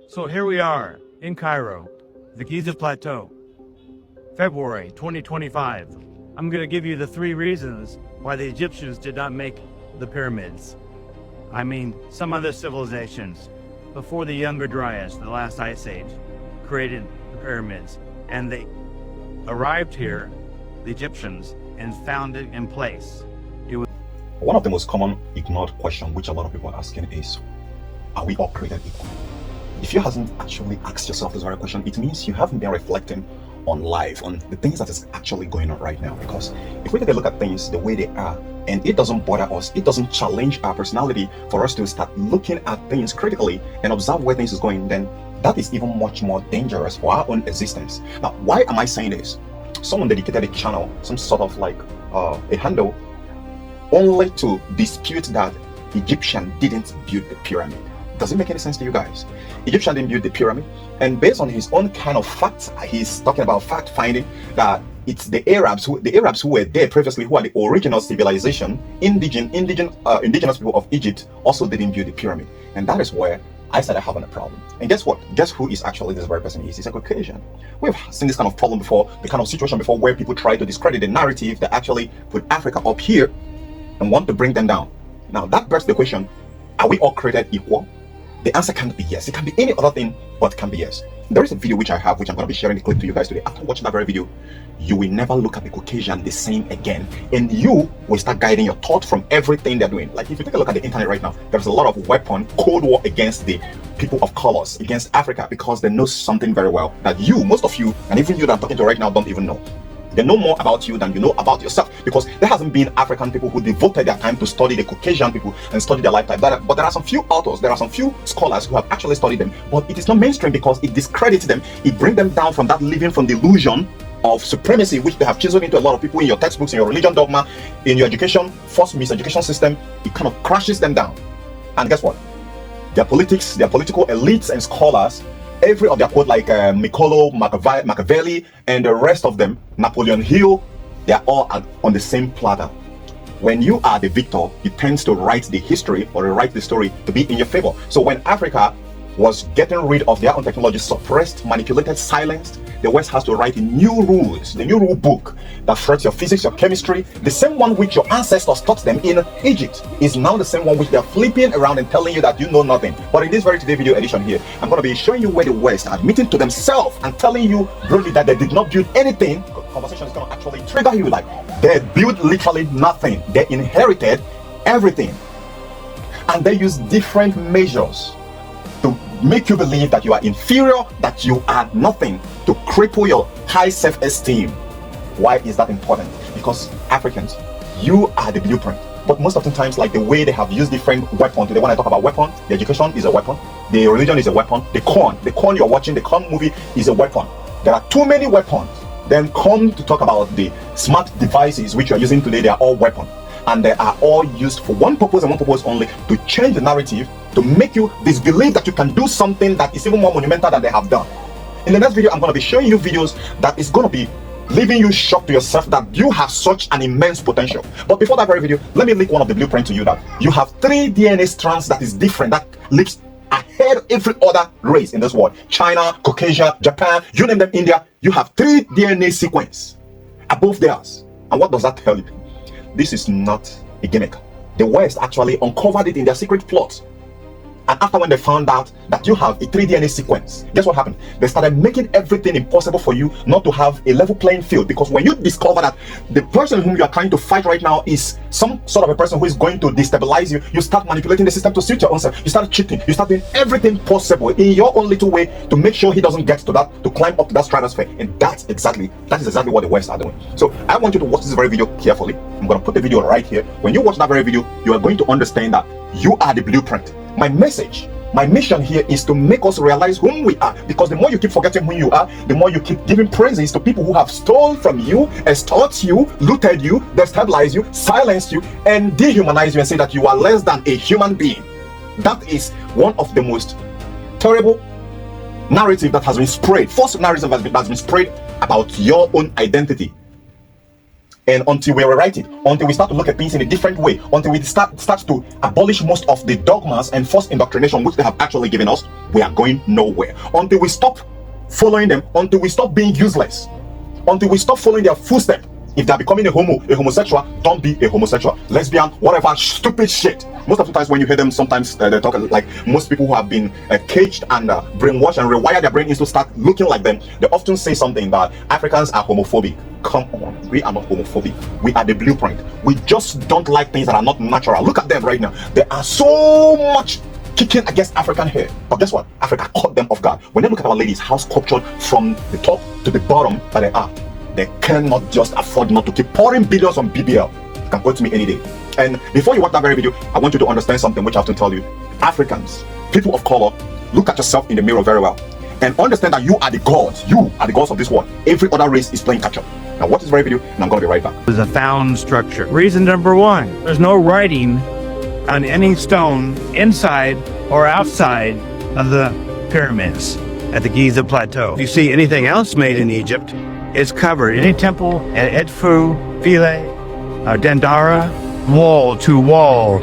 So here we are in Cairo, the Giza Plateau, February 2025. I'm going to give you the 3 reasons why the Egyptians did not make the pyramids. I mean, some other civilizations before the Younger Dryas, the last ice age, created the pyramids. And they arrived here, the Egyptians, and found it in place. One of the most common ignored questions which a lot of people are asking is, are we all created equal? If you hasn't actually asked yourself this very question, it means you haven't been reflecting on life, on the things that is actually going on right now. Because if we take a look at things the way they are, and it doesn't bother us, it doesn't challenge our personality for us to start looking at things critically and observe where things is going, then that is even much more dangerous for our own existence. Now, why am I saying this? Someone dedicated a channel, some sort of like a handle, only to dispute that Egyptian didn't build the pyramid. Does it make any sense to you guys? Egyptian didn't build the pyramid, and based on his own kind of facts, he's talking about fact finding that it's the Arabs who were there previously, who are the original civilization, indigenous people of Egypt, also didn't build the pyramid. And that is where I started having a problem. And guess what? Guess who is actually this very person? He's a Caucasian. We've seen this kind of problem before, the kind of situation before where people try to discredit the narrative that actually put Africa up here and want to bring them down. Now that begs the question, are we all created equal? The answer can't be yes. It can be any other thing, but it can be yes. There is a video which I have, which I'm going to be sharing the clip to you guys today. After watching that very video, you will never look at the Caucasian the same again. And you will start guiding your thought from everything they're doing. Like if you take a look at the internet right now, there's a lot of weapon, cold war against the people of colors, against Africa, because they know something very well that you, most of you, and even you that I'm talking to right now, don't even know. They know more about you than you know about yourself, because there hasn't been African people who devoted their time to study the Caucasian people and study their lifetime. But there are some few authors, there are some few scholars who have actually studied them, but it is not mainstream because it discredits them. It brings them down from that living from the illusion of supremacy which they have chiseled into a lot of people in your textbooks, in your religion dogma, in your education, forced miseducation system. It kind of crashes them down. And guess what? Their politics, their political elites and scholars, every of their quote, like Niccolo Machiavelli and the rest of them, Napoleon Hill, they are all on the same platter. When you are the victor, it tends to write the history or rewrite the story to be in your favor. So when Africa was getting rid of their own technology, suppressed, manipulated, silenced, the West has to write new rules, the new rule book that affects your physics, your chemistry. The same one which your ancestors taught them in Egypt is now the same one which they're flipping around and telling you that you know nothing. But in this very today video edition here, I'm going to be showing you where the West are admitting to themselves and telling you really that they did not build anything. Conversation is going to actually trigger you like they built literally nothing. They inherited everything. And they use different measures to make you believe that you are inferior, that you are nothing, to cripple your high self-esteem. Why is that important? Because Africans, you are the blueprint. But most of the times, like the way they have used different weapons today, when I talk about weapons, the education is a weapon, the religion is a weapon, the corn you're watching, the corn movie is a weapon. There are too many weapons. Then come to talk about the smart devices which you're using today, they are all weapons. And they are all used for one purpose and one purpose only, to change the narrative, to make you disbelieve that you can do something that is even more monumental than they have done. In the next video, I'm going to be showing you videos that is going to be leaving you shocked to yourself that you have such an immense potential. But before that very video, let me link one of the blueprints to you that you have 3 DNA strands that is different, that lives ahead of every other race in this world. China, Caucasia, Japan, you name them, India. You have 3 DNA sequence above theirs. And what does that tell you? This is not a gimmick. The West actually uncovered it in their secret plot. And after when they found out that you have a 3 DNA sequence, guess what happened? They started making everything impossible for you not to have a level playing field. Because when you discover that the person whom you are trying to fight right now is some sort of a person who is going to destabilize you, you start manipulating the system to suit your own self. You start cheating. You start doing everything possible in your own little way to make sure he doesn't get to that, to climb up to that stratosphere. And that is exactly what the West are doing. So I want you to watch this very video carefully. I'm going to put the video right here. When you watch that very video, you are going to understand that you are the blueprint. My message, my mission here is to make us realize whom we are, because the more you keep forgetting who you are, the more you keep giving praises to people who have stolen from you, extorted you, looted you, destabilized you, silenced you, and dehumanized you and say that you are less than a human being. That is one of the most terrible narrative that has been spread, false narrative that has been spread about your own identity. And until we rewrite it, until we start to look at things in a different way, until we start to abolish most of the dogmas and false indoctrination which they have actually given us, we are going nowhere. Until we stop following them, until we stop being useless, until we stop following their footsteps. If they're becoming a homosexual, don't be a homosexual, lesbian, whatever stupid shit. Most of the times when you hear them, sometimes they talk like most people who have been caged and brainwashed and rewired their brain to start looking like them. They often say something that Africans are homophobic. Come on, we are not homophobic. We are the blueprint. We just don't like things that are not natural. Look at them right now. They are so much kicking against African hair. But guess what? Africa caught them off guard. When they look at our ladies, how sculptured from the top to the bottom that they are, they cannot just afford not to keep pouring billions on BBL. You can quote me any day. And before you watch that very video, I want you to understand something which I have to tell you. Africans, people of color, look at yourself in the mirror very well and understand that you are the gods. You are the gods of this world. Every other race is playing catch up. Now watch this very video and I'm going to be right back. It's a found structure. Reason number one, there's no writing on any stone inside or outside of the pyramids at the Giza plateau. If you see anything else made in Egypt, it's covered. Any temple at Edfu, Philae, Dendera, wall to wall,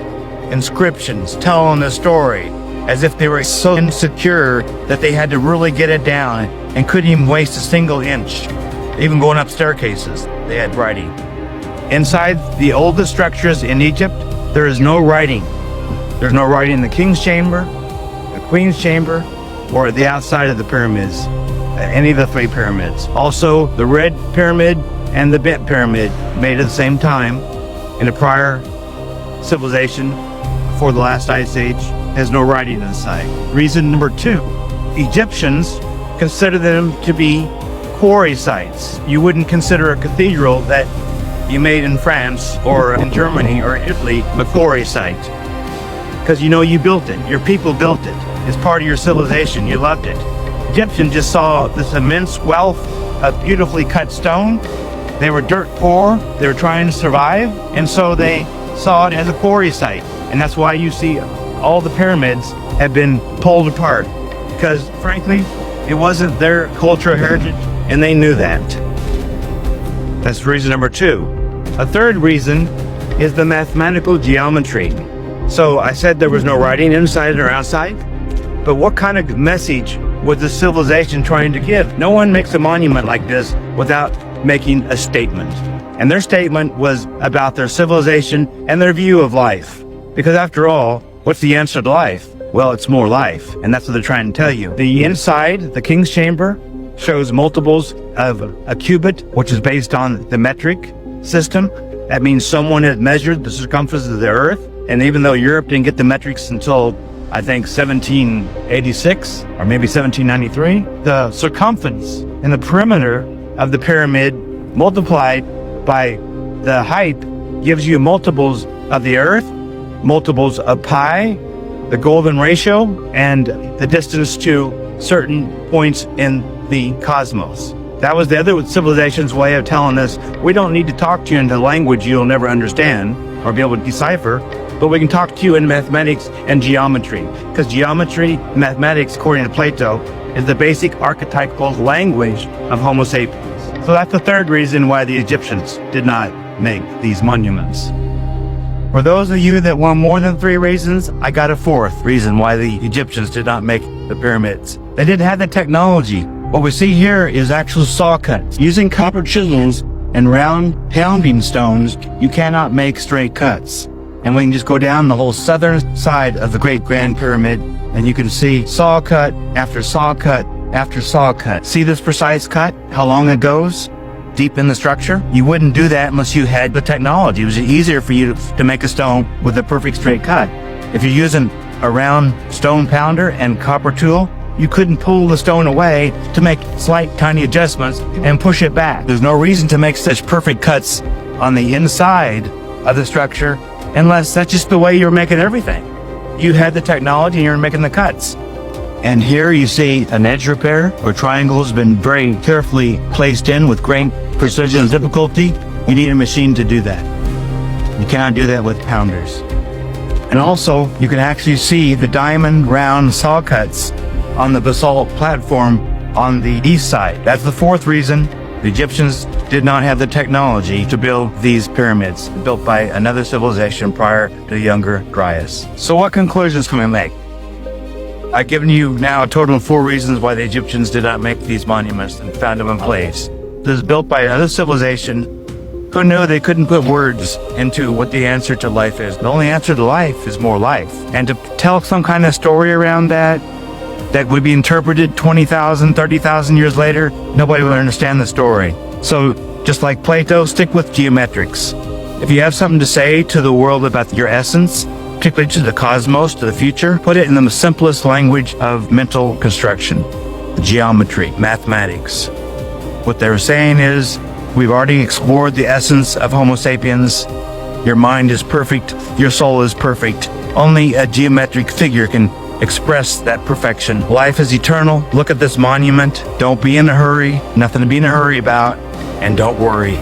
inscriptions telling the story as if they were so insecure that they had to really get it down and couldn't even waste a single inch. Even going up staircases, they had writing. Inside the oldest structures in Egypt, there is no writing. There's no writing in the king's chamber, the queen's chamber, or the outside of the pyramids. Any of the three pyramids. Also, the Red Pyramid and the Bent Pyramid, made at the same time in a prior civilization before the last ice age, has no writing inside. Reason number two, Egyptians consider them to be quarry sites. You wouldn't consider a cathedral that you made in France or in Germany or Italy a quarry site, because you know you built it. Your people built it. It's part of your civilization. You loved it. Egyptians just saw this immense wealth of beautifully cut stone. They were dirt poor, they were trying to survive, and so they saw it as a quarry site. And that's why you see all the pyramids have been pulled apart, because frankly, it wasn't their cultural heritage, and they knew that. That's reason number two. A third reason is the mathematical geometry. So I said there was no writing inside or outside, but what kind of message was the civilization trying to give? No one makes a monument like this without making a statement. And their statement was about their civilization and their view of life. Because after all, what's the answer to life? Well, it's more life, and that's what they're trying to tell you. The inside, the king's chamber, shows multiples of a cubit, which is based on the metric system. That means someone had measured the circumference of the earth, and even though Europe didn't get the metrics until I think 1786 or maybe 1793, the circumference and the perimeter of the pyramid multiplied by the height gives you multiples of the earth, multiples of pi, the golden ratio, and the distance to certain points in the cosmos. That was the other civilization's way of telling us, we don't need to talk to you in a language you'll never understand or be able to decipher, but we can talk to you in mathematics and geometry, because geometry, mathematics, according to Plato, is the basic archetypal language of Homo sapiens. So that's the third reason why the Egyptians did not make these monuments. For those of you that want more than three reasons, I got a fourth reason why the Egyptians did not make the pyramids. They didn't have the technology. What we see here is actual saw cuts. Using copper chisels and round pounding stones, you cannot make straight cuts. And we can just go down the whole southern side of the Great Grand Pyramid, and you can see saw cut after saw cut after saw cut. See this precise cut? How long it goes? Deep in the structure? You wouldn't do that unless you had the technology. It was easier for you to make a stone with a perfect straight cut. If you're using a round stone pounder and copper tool, you couldn't pull the stone away to make slight tiny adjustments and push it back. There's no reason to make such perfect cuts on the inside of the structure unless that's just the way you're making everything. You had the technology and you're making the cuts. And here you see an edge repair where triangle has been very carefully placed in with great precision and difficulty. You need a machine to do that. You cannot do that with pounders. And also, you can actually see the diamond round saw cuts on the basalt platform on the east side. That's the fourth reason the Egyptians did not have the technology to build these pyramids, built by another civilization prior to the Younger Dryas. So what conclusions can we make? I've given you now a total of 4 reasons why the Egyptians did not make these monuments and found them in place. This is built by another civilization who knew they couldn't put words into what the answer to life is. The only answer to life is more life. And to tell some kind of story around that would be interpreted 20,000, 30,000 years later, nobody would understand the story. So just like Plato, stick with geometrics. If you have something to say to the world about your essence, particularly to the cosmos, to the future, put it in the simplest language of mental construction, geometry, mathematics. What they're saying is, we've already explored the essence of Homo sapiens. Your mind is perfect. Your soul is perfect. Only a geometric figure can express that perfection. Life is eternal. Look at this monument. Don't be in a hurry. Nothing to be in a hurry about. And don't worry.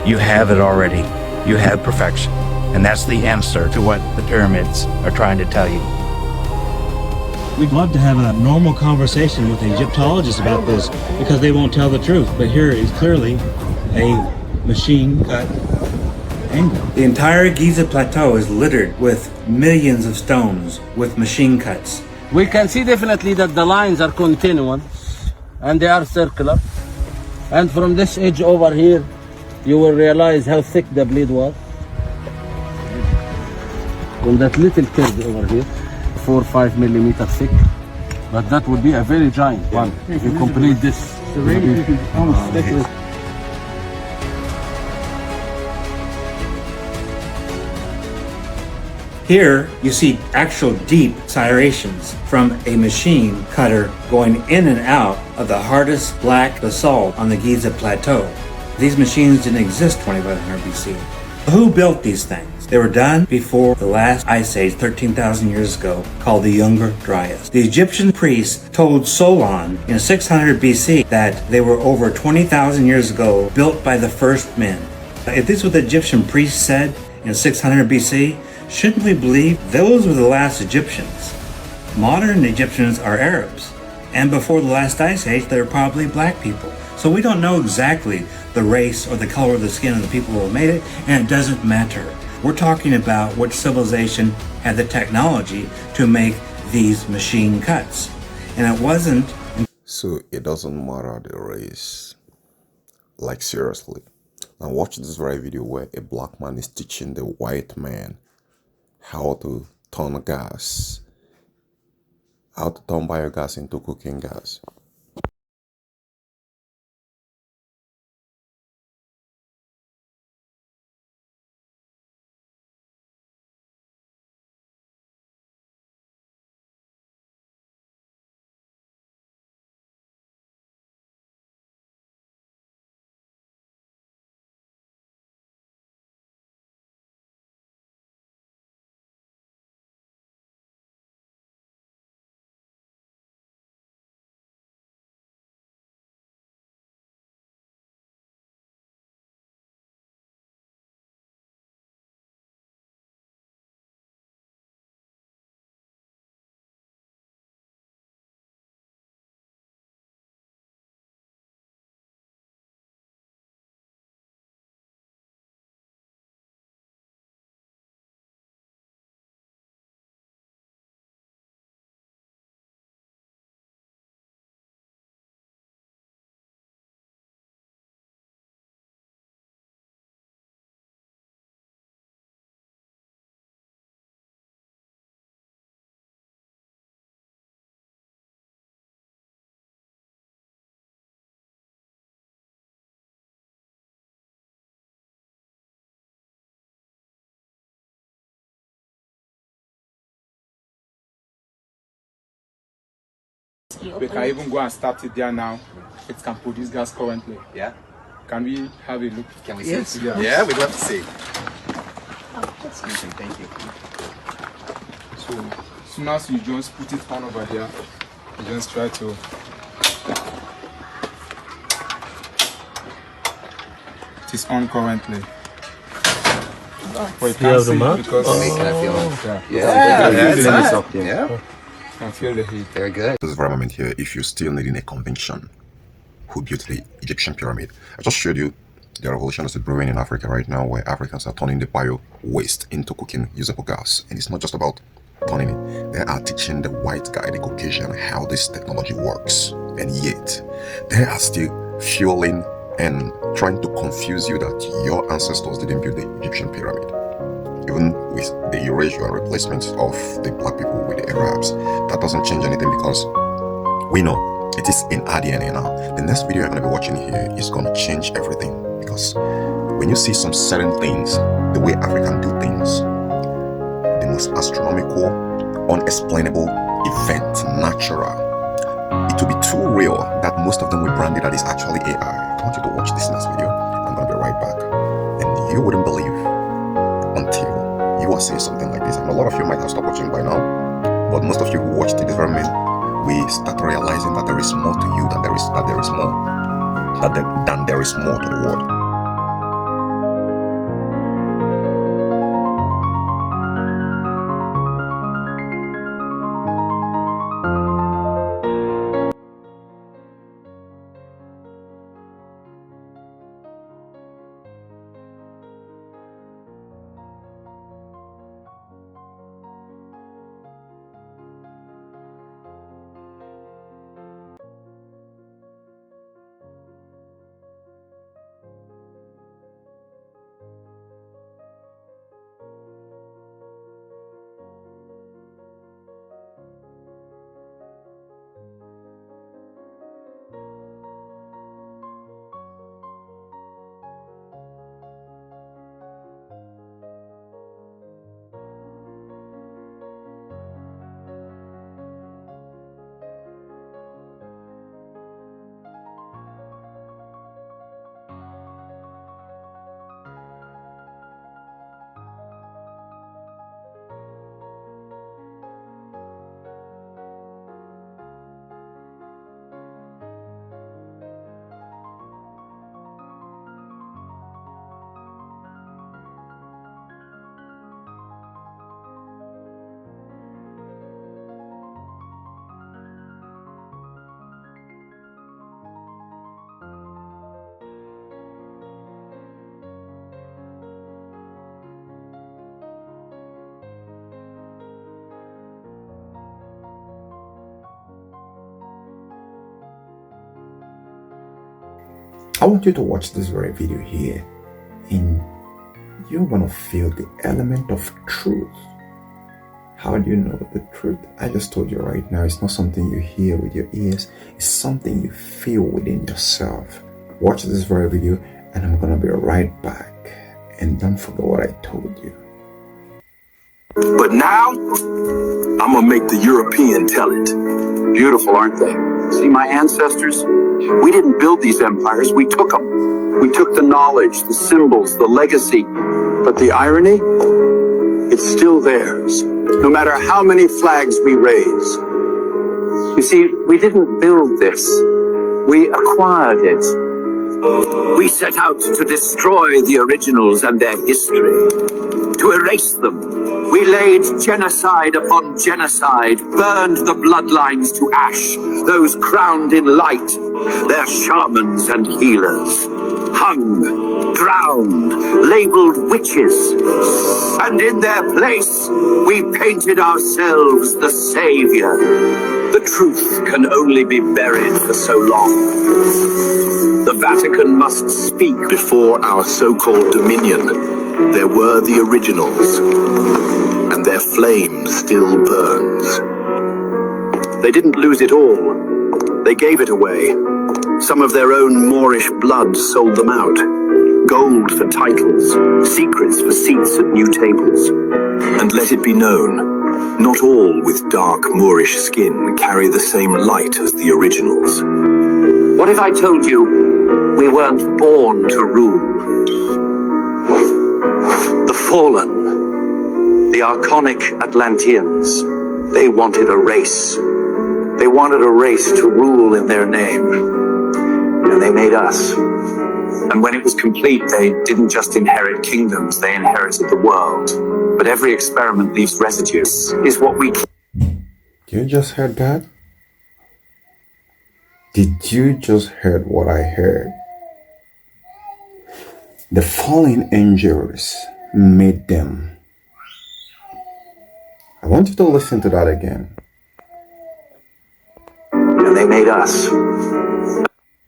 You have it already. You have perfection. And that's the answer to what the pyramids are trying to tell you. We'd love to have a normal conversation with Egyptologists about this because they won't tell the truth. But here is clearly a machine cut angle. The entire Giza plateau is littered with millions of stones with machine cuts. We can see definitely that the lines are continuous and they are circular. And from this edge over here, you will realize how thick the blade was. From that little curve over here, 4 or 5 millimeter thick. But that would be a very giant one if you complete this. The radius is almost thick. Here, you see actual deep serrations from a machine cutter going in and out of the hardest black basalt on the Giza plateau. These machines didn't exist 2500 BC. Who built these things? They were done before the last ice age 13,000 years ago, called the Younger Dryas. The Egyptian priests told Solon in 600 BC that they were over 20,000 years ago built by the first men. If this is what the Egyptian priests said in 600 BC, shouldn't we believe those were the last Egyptians? Modern Egyptians are Arabs, and before the last ice age, they're probably black people. So we don't know exactly the race or the color of the skin of the people who made it, and it doesn't matter. We're talking about which civilization had the technology to make these machine cuts. And it wasn't. So it doesn't matter the race. Like seriously. Now watch this very video where a black man is teaching the white man how to turn gas, how to turn biogas into cooking gas. We can even go and start it there now. It can produce gas currently. Yeah. Can we have a look? Can we Yes. see? Yeah. Yeah, we'd love to see. Excuse me. Thank you. So as soon as you just put it on over here, you just try to it is on currently. But you can't see it because Can I feel it? Yeah, that's yeah, hot. Yeah. you can feel the heat. Very good. This very moment here, if you're still needing a conviction who built the Egyptian pyramid, I just showed you the revolution is brewing in Africa right now, where Africans are turning the bio waste into cooking usable gas. And it's not just about turning it. They are teaching the white guy, the Caucasian, how this technology works. And yet, they are still fueling and trying to confuse you that your ancestors didn't build the Egyptian pyramid. Even with the erasure and replacement of the black people with the Arabs, that doesn't change anything because we know it is in our DNA now. The next video you're going to be watching here is going to change everything, because when you see some certain things, the way Africans do things, the most astronomical, unexplainable event, natural, it will be too real that most of them will brand it that is actually AI. I want you to watch this next video. I'm going to be right back. And you wouldn't believe until you are saying something like this. And a lot of you might have stopped watching by now, but most of you who watched it this very minute, we start realizing that there is more to you than there is more to the world. I want you to watch this very video here, and you're gonna feel the element of truth. How do you know the truth? I just told you right now, it's not something you hear with your ears, it's something you feel within yourself. Watch this very video, and I'm gonna be right back. And don't forget what I told you. But now, I'm gonna make the European tell it. Beautiful, aren't they? See, my ancestors, we didn't build these empires, we took them. We took the knowledge, the symbols, the legacy. But the irony, it's still theirs, no matter how many flags we raise. You see, we didn't build this, we acquired it. We set out to destroy the originals and their history, to erase them. We laid genocide upon genocide, burned the bloodlines to ash, those crowned in light, their shamans and healers, hung, drowned, labeled witches. And in their place, we painted ourselves the savior. The truth can only be buried for so long. The Vatican must speak before our so-called dominion. There were the originals, and their flame still burns. They didn't lose it all. They gave it away. Some of their own Moorish blood sold them out. Gold for titles, secrets for seats at new tables. And let it be known, not all with dark Moorish skin carry the same light as the originals. What if I told you we weren't born to rule? The fallen, the Archonic Atlanteans, they wanted a race. They wanted a race to rule in their name. And they made us. And when it was complete, they didn't just inherit kingdoms, they inherited the world. But every experiment leaves residues, is what we... You just heard that? Did you just heard what I heard? The fallen angels made them. I want you to listen to that again. And they made us.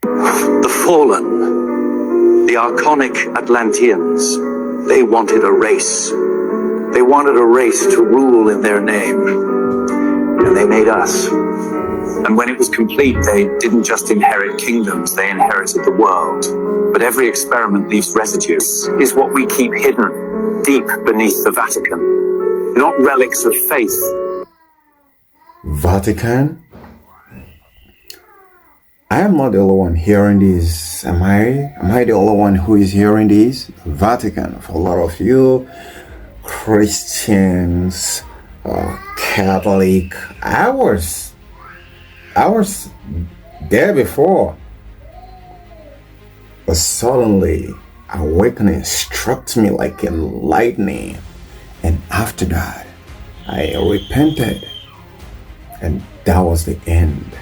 The fallen, the Archonic Atlanteans, they wanted a race. They wanted a race to rule in their name. And they made us. And when it was complete, they didn't just inherit kingdoms, they inherited the world. But every experiment leaves residues, is what we keep hidden deep beneath the Vatican. Not relics of faith. Vatican? I am not the only one hearing this. Am I the only one who is hearing this? Vatican, for a lot of you Christians, Catholic, I was there before. But suddenly, awakening struck me like a lightning. And after that, I repented. And that was the end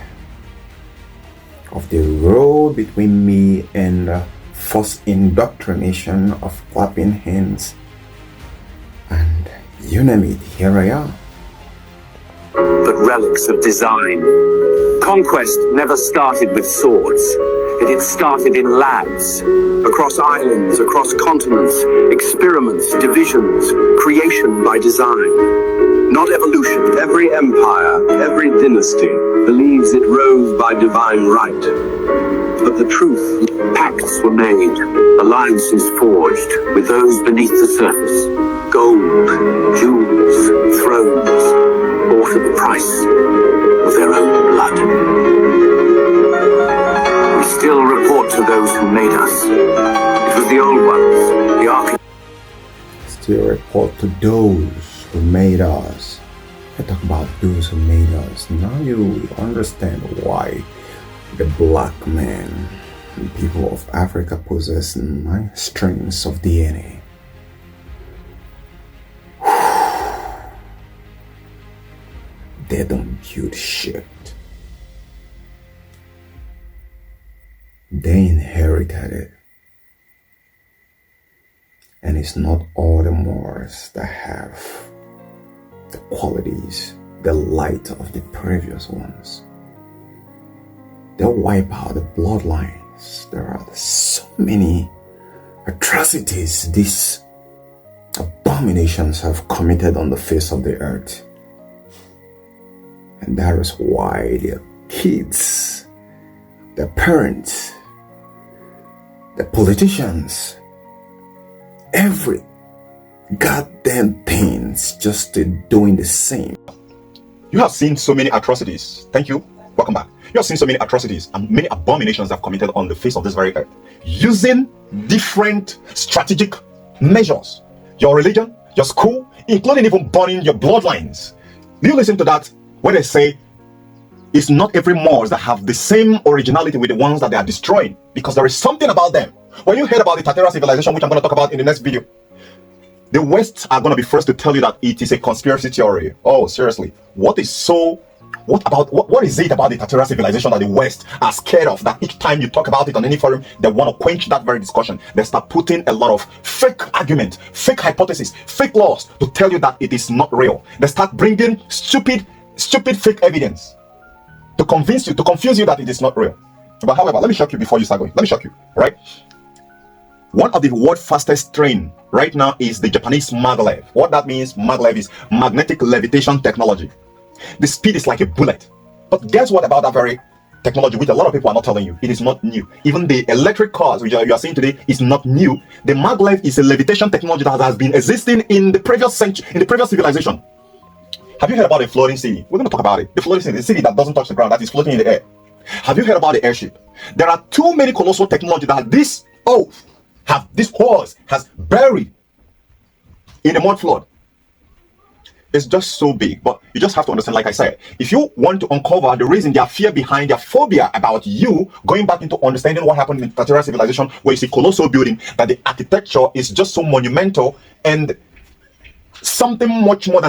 of the road between me and the false indoctrination of clapping hands. And you name it, here I am. But relics of design. Conquest never started with swords. It had started in labs, across islands, across continents, experiments, divisions, creation by design. Not evolution. Every empire, every dynasty believes it rose by divine right. But the truth, pacts were made, alliances forged with those beneath the surface. Gold, jewels, thrones, bought at the price of their own blood. We still report to those who made us. It was the old ones, the architects. Still report to those who made us. I talk about those who made us. Now you understand why the black man and people of Africa possess 9 strings of DNA. They don't build shit. They inherited it. And it's not all the Moors that have the qualities, the light of the previous ones. They'll wipe out the bloodlines. There are so many atrocities these abominations have committed on the face of the earth. And that is why their kids, their parents, the politicians, every goddamn thing's just doing the same. You have seen so many atrocities. Thank you. Welcome back. You have seen so many atrocities and many abominations that have committed on the face of this very earth, using different strategic measures. Your religion, your school, including even burning your bloodlines. Do you listen to that? When they say it's not every Moors that have the same originality with the ones that they are destroying, because there is something about them. When you heard about the Tatara civilization, which I'm going to talk about in the next video, the West are going to be first to tell you that it is a conspiracy theory. Oh, seriously. What is it about the Tatara civilization that the West are scared of, that each time you talk about it on any forum, they want to quench that very discussion? They start putting a lot of fake argument, fake hypothesis, fake laws to tell you that it is not real. They start bringing stupid fake evidence to confuse you that it is not real. But however, let me shock you before you start going. Let me shock you, right? One of the world's fastest train right now is the Japanese maglev. What that means, maglev, is magnetic levitation technology. The speed is like a bullet. But guess what about that very technology, which a lot of people are not telling you? It is not new. Even the electric cars, which you are seeing today, is not new. The maglev is a levitation technology that has been existing in the previous century, in the previous civilization. Have you heard about a floating city? We're going to talk about it. The floating city, the city that doesn't touch the ground, that is floating in the air. Have you heard about the airship? There are too many colossal technology that this horse has buried in the mud flood. It's just so big, but you just have to understand, like I said, if you want to uncover the reason, their fear behind, their phobia about you, going back into understanding what happened in the Tatara civilization, where you see colossal building, that the architecture is just so monumental and something much more than